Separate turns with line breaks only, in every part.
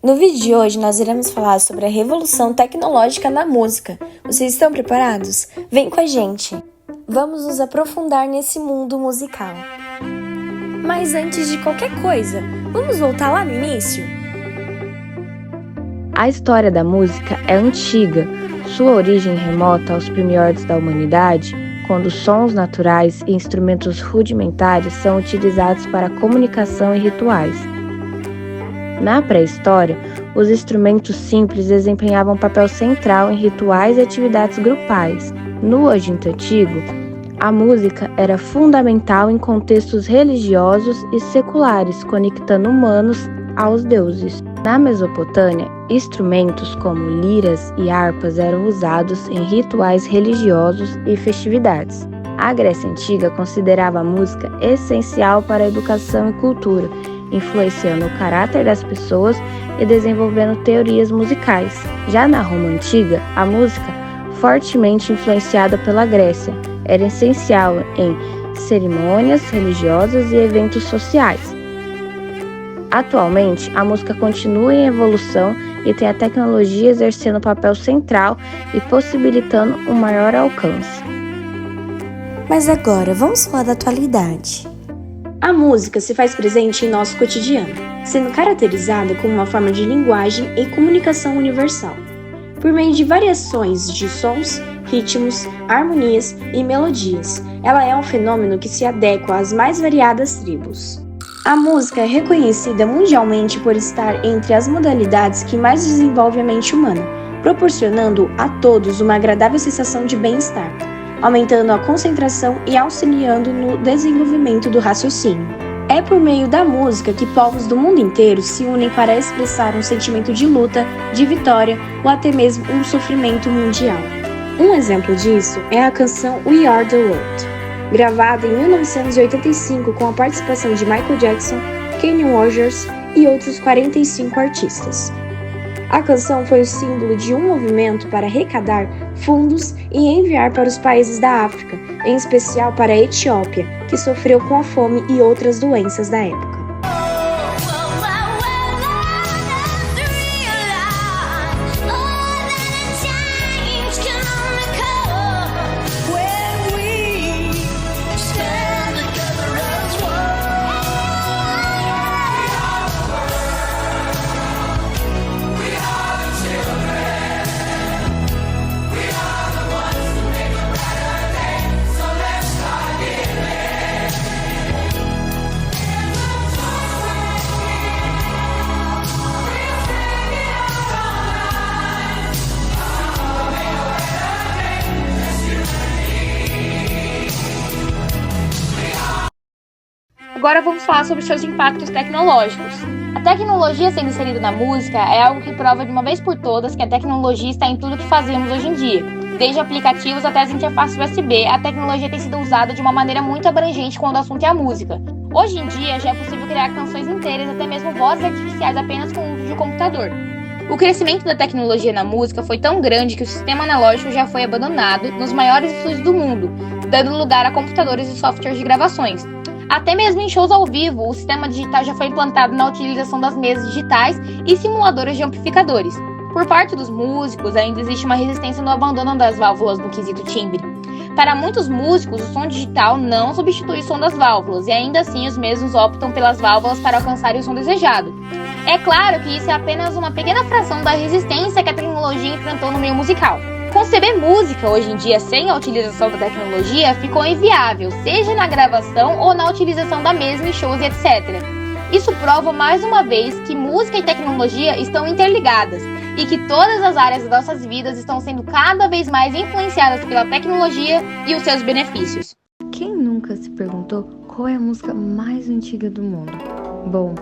No vídeo de hoje, nós iremos falar sobre a revolução tecnológica na música. Vocês estão preparados? Vem com a gente! Vamos nos aprofundar nesse mundo musical. Mas antes de qualquer coisa, vamos voltar lá no início?
A história da música é antiga. Sua origem remota aos primórdios da humanidade, quando sons naturais e instrumentos rudimentares são utilizados para comunicação e rituais. Na pré-história, os instrumentos simples desempenhavam um papel central em rituais e atividades grupais. No Oriente Antigo, a música era fundamental em contextos religiosos e seculares, conectando humanos aos deuses. Na Mesopotâmia, instrumentos como liras e harpas eram usados em rituais religiosos e festividades. A Grécia Antiga considerava a música essencial para a educação e cultura, influenciando o caráter das pessoas e desenvolvendo teorias musicais. Já na Roma Antiga, a música, fortemente influenciada pela Grécia, era essencial em cerimônias religiosas e eventos sociais. Atualmente, a música continua em evolução e tem a tecnologia exercendo um papel central e possibilitando um maior alcance.
Mas agora, vamos falar da atualidade. A música se faz presente em nosso cotidiano, sendo caracterizada como uma forma de linguagem e comunicação universal, por meio de variações de sons, ritmos, harmonias e melodias. Ela é um fenômeno que se adequa às mais variadas tribos. A música é reconhecida mundialmente por estar entre as modalidades que mais desenvolve a mente humana, proporcionando a todos uma agradável sensação de bem-estar, aumentando a concentração e auxiliando no desenvolvimento do raciocínio. É por meio da música que povos do mundo inteiro se unem para expressar um sentimento de luta, de vitória ou até mesmo um sofrimento mundial. Um exemplo disso é a canção We Are The World, gravada em 1985 com a participação de Michael Jackson, Kenny Rogers e outros 45 artistas. A canção foi o símbolo de um movimento para arrecadar fundos e enviar para os países da África, em especial para a Etiópia, que sofreu com a fome e outras doenças da época.
Agora vamos falar sobre seus impactos tecnológicos. A tecnologia sendo inserida na música é algo que prova de uma vez por todas que a tecnologia está em tudo que fazemos hoje em dia. Desde aplicativos até as interfaces USB, a tecnologia tem sido usada de uma maneira muito abrangente quando o assunto é a música. Hoje em dia já é possível criar canções inteiras, até mesmo vozes artificiais apenas com o uso de computador. O crescimento da tecnologia na música foi tão grande que o sistema analógico já foi abandonado nos maiores estúdios do mundo, dando lugar a computadores e softwares de gravações. Até mesmo em shows ao vivo, o sistema digital já foi implantado na utilização das mesas digitais e simuladores de amplificadores. Por parte dos músicos, ainda existe uma resistência no abandono das válvulas no quesito timbre. Para muitos músicos, o som digital não substitui o som das válvulas, e ainda assim os mesmos optam pelas válvulas para alcançar o som desejado. É claro que isso é apenas uma pequena fração da resistência que a tecnologia enfrentou no meio musical. Conceber música hoje em dia sem a utilização da tecnologia ficou inviável, seja na gravação ou na utilização da mesma em shows e etc. Isso prova mais uma vez que música e tecnologia estão interligadas e que todas as áreas das nossas vidas estão sendo cada vez mais influenciadas pela tecnologia e os seus benefícios.
Quem nunca se perguntou qual é a música mais antiga do mundo? Bom,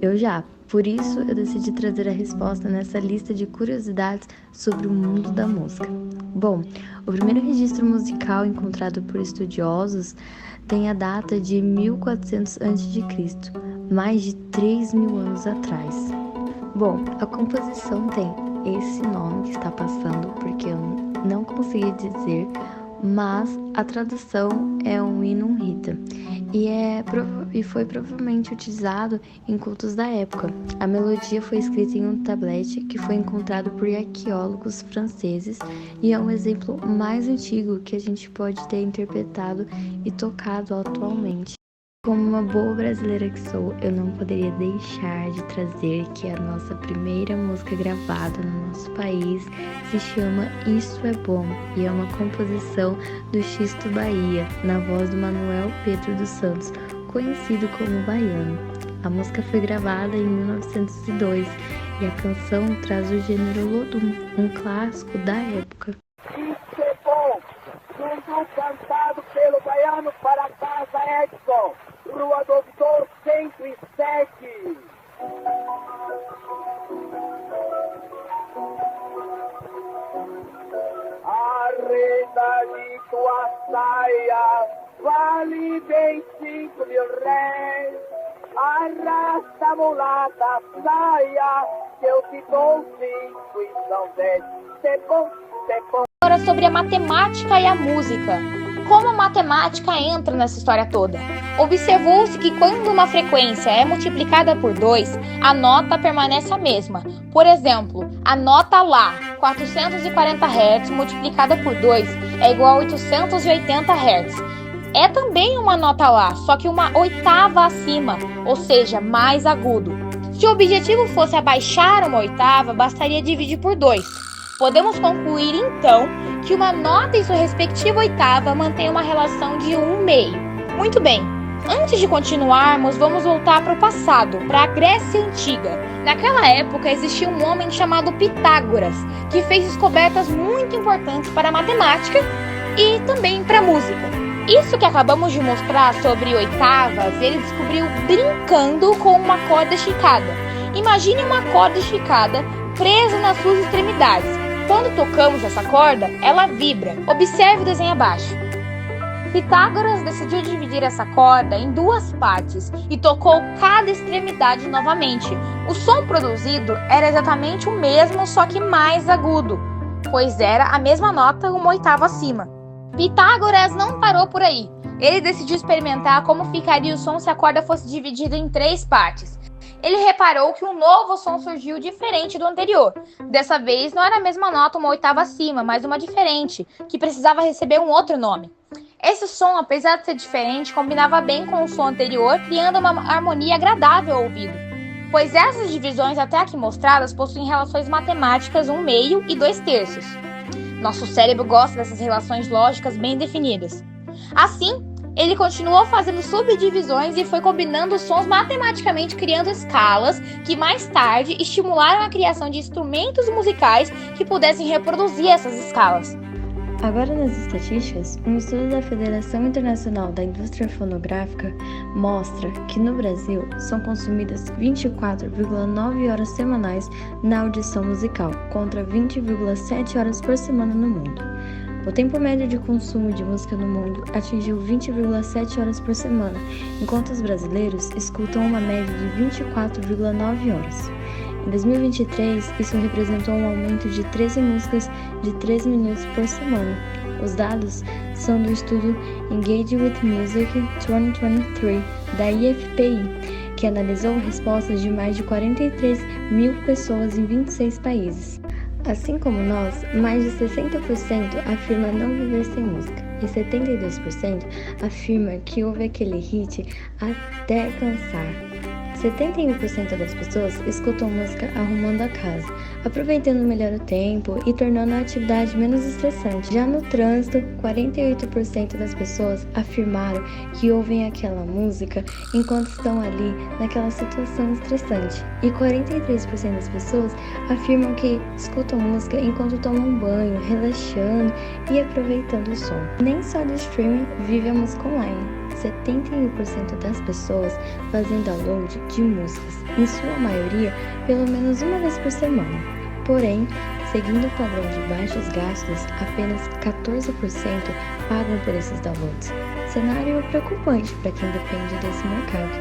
eu já. Por isso, eu decidi trazer a resposta nessa lista de curiosidades sobre o mundo da música. Bom, o primeiro registro musical encontrado por estudiosos tem a data de 1400 a.C., mais de 3.000 anos atrás. Bom, a composição tem esse nome que está passando porque eu não consegui dizer
mas a tradução é um hino um rita e foi provavelmente utilizado em cultos da época. A melodia foi escrita em um tablete que foi encontrado por arqueólogos franceses e é um exemplo mais antigo que a gente pode ter interpretado e tocado atualmente. Como uma boa brasileira que sou, eu não poderia deixar de trazer que a nossa primeira música gravada no nosso país se chama Isso é Bom e é uma composição do Xisto Bahia, na voz do Manuel Pedro dos Santos, conhecido como Baiano. A música foi gravada em 1902 e a canção traz o gênero Lodum, um clássico da época.
Isso é bom, tudo cantado pelo Baiano para casa Edson. Rua Doutor 107. Arreda de tua saia, vale bem 5.000 réis. Arrasta a mulata, saia, que eu te dou 5 e são 10. É bom, é bom.
Agora sobre a matemática e a música. Como a matemática entra nessa história toda? Observou-se que quando uma frequência é multiplicada por 2, a nota permanece a mesma. Por exemplo, a nota Lá, 440 Hz multiplicada por 2 é igual a 880 Hz. É também uma nota Lá, só que uma oitava acima, ou seja, mais agudo. Se o objetivo fosse abaixar uma oitava, bastaria dividir por 2. Podemos concluir, então, que uma nota em sua respectiva oitava mantém uma relação de 1/2. Muito bem, antes de continuarmos, vamos voltar para o passado, para a Grécia Antiga. Naquela época existia um homem chamado Pitágoras, que fez descobertas muito importantes para a matemática e também para a música. Isso que acabamos de mostrar sobre oitavas, ele descobriu brincando com uma corda esticada. Imagine uma corda esticada presa nas suas extremidades. Quando tocamos essa corda, ela vibra. Observe o desenho abaixo. Pitágoras decidiu dividir essa corda em 2 partes e tocou cada extremidade novamente. O som produzido era exatamente o mesmo, só que mais agudo, pois era a mesma nota uma oitava acima. Pitágoras não parou por aí. Ele decidiu experimentar como ficaria o som se a corda fosse dividida em 3 partes. Ele reparou que um novo som surgiu diferente do anterior. Dessa vez não era a mesma nota uma oitava acima, mas uma diferente, que precisava receber um outro nome. Esse som, apesar de ser diferente, combinava bem com o som anterior, criando uma harmonia agradável ao ouvido. Pois essas divisões até aqui mostradas possuem relações matemáticas 1/2 e 2/3. Nosso cérebro gosta dessas relações lógicas bem definidas. Assim, ele continuou fazendo subdivisões e foi combinando os sons matematicamente, criando escalas que mais tarde estimularam a criação de instrumentos musicais que pudessem reproduzir essas escalas.
Agora, nas estatísticas, um estudo da Federação Internacional da Indústria Fonográfica mostra que no Brasil são consumidas 24,9 horas semanais na audição musical, contra 20,7 horas por semana no mundo. O tempo médio de consumo de música no mundo atingiu 20,7 horas por semana, enquanto os brasileiros escutam uma média de 24,9 horas. Em 2023, isso representou um aumento de 13 músicas de 3 minutos por semana. Os dados são do estudo Engage with Music 2023, da IFPI, que analisou respostas de mais de 43 mil pessoas em 26 países. Assim como nós, mais de 60% afirma não viver sem música e 72% afirma que ouve aquele hit até cansar. 71% das pessoas escutam música arrumando a casa, aproveitando melhor o tempo e tornando a atividade menos estressante. Já no trânsito, 48% das pessoas afirmaram que ouvem aquela música enquanto estão ali naquela situação estressante. E 43% das pessoas afirmam que escutam música enquanto tomam banho, relaxando e aproveitando o som. Nem só do streaming vive a música online. 71% das pessoas fazem download de músicas, em sua maioria pelo menos uma vez por semana. Porém, seguindo o padrão de baixos gastos, apenas 14% pagam por esses downloads. Cenário preocupante para quem depende desse mercado.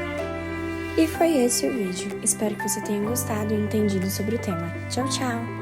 E foi esse o vídeo. Espero que você tenha gostado e entendido sobre o tema. Tchau, tchau!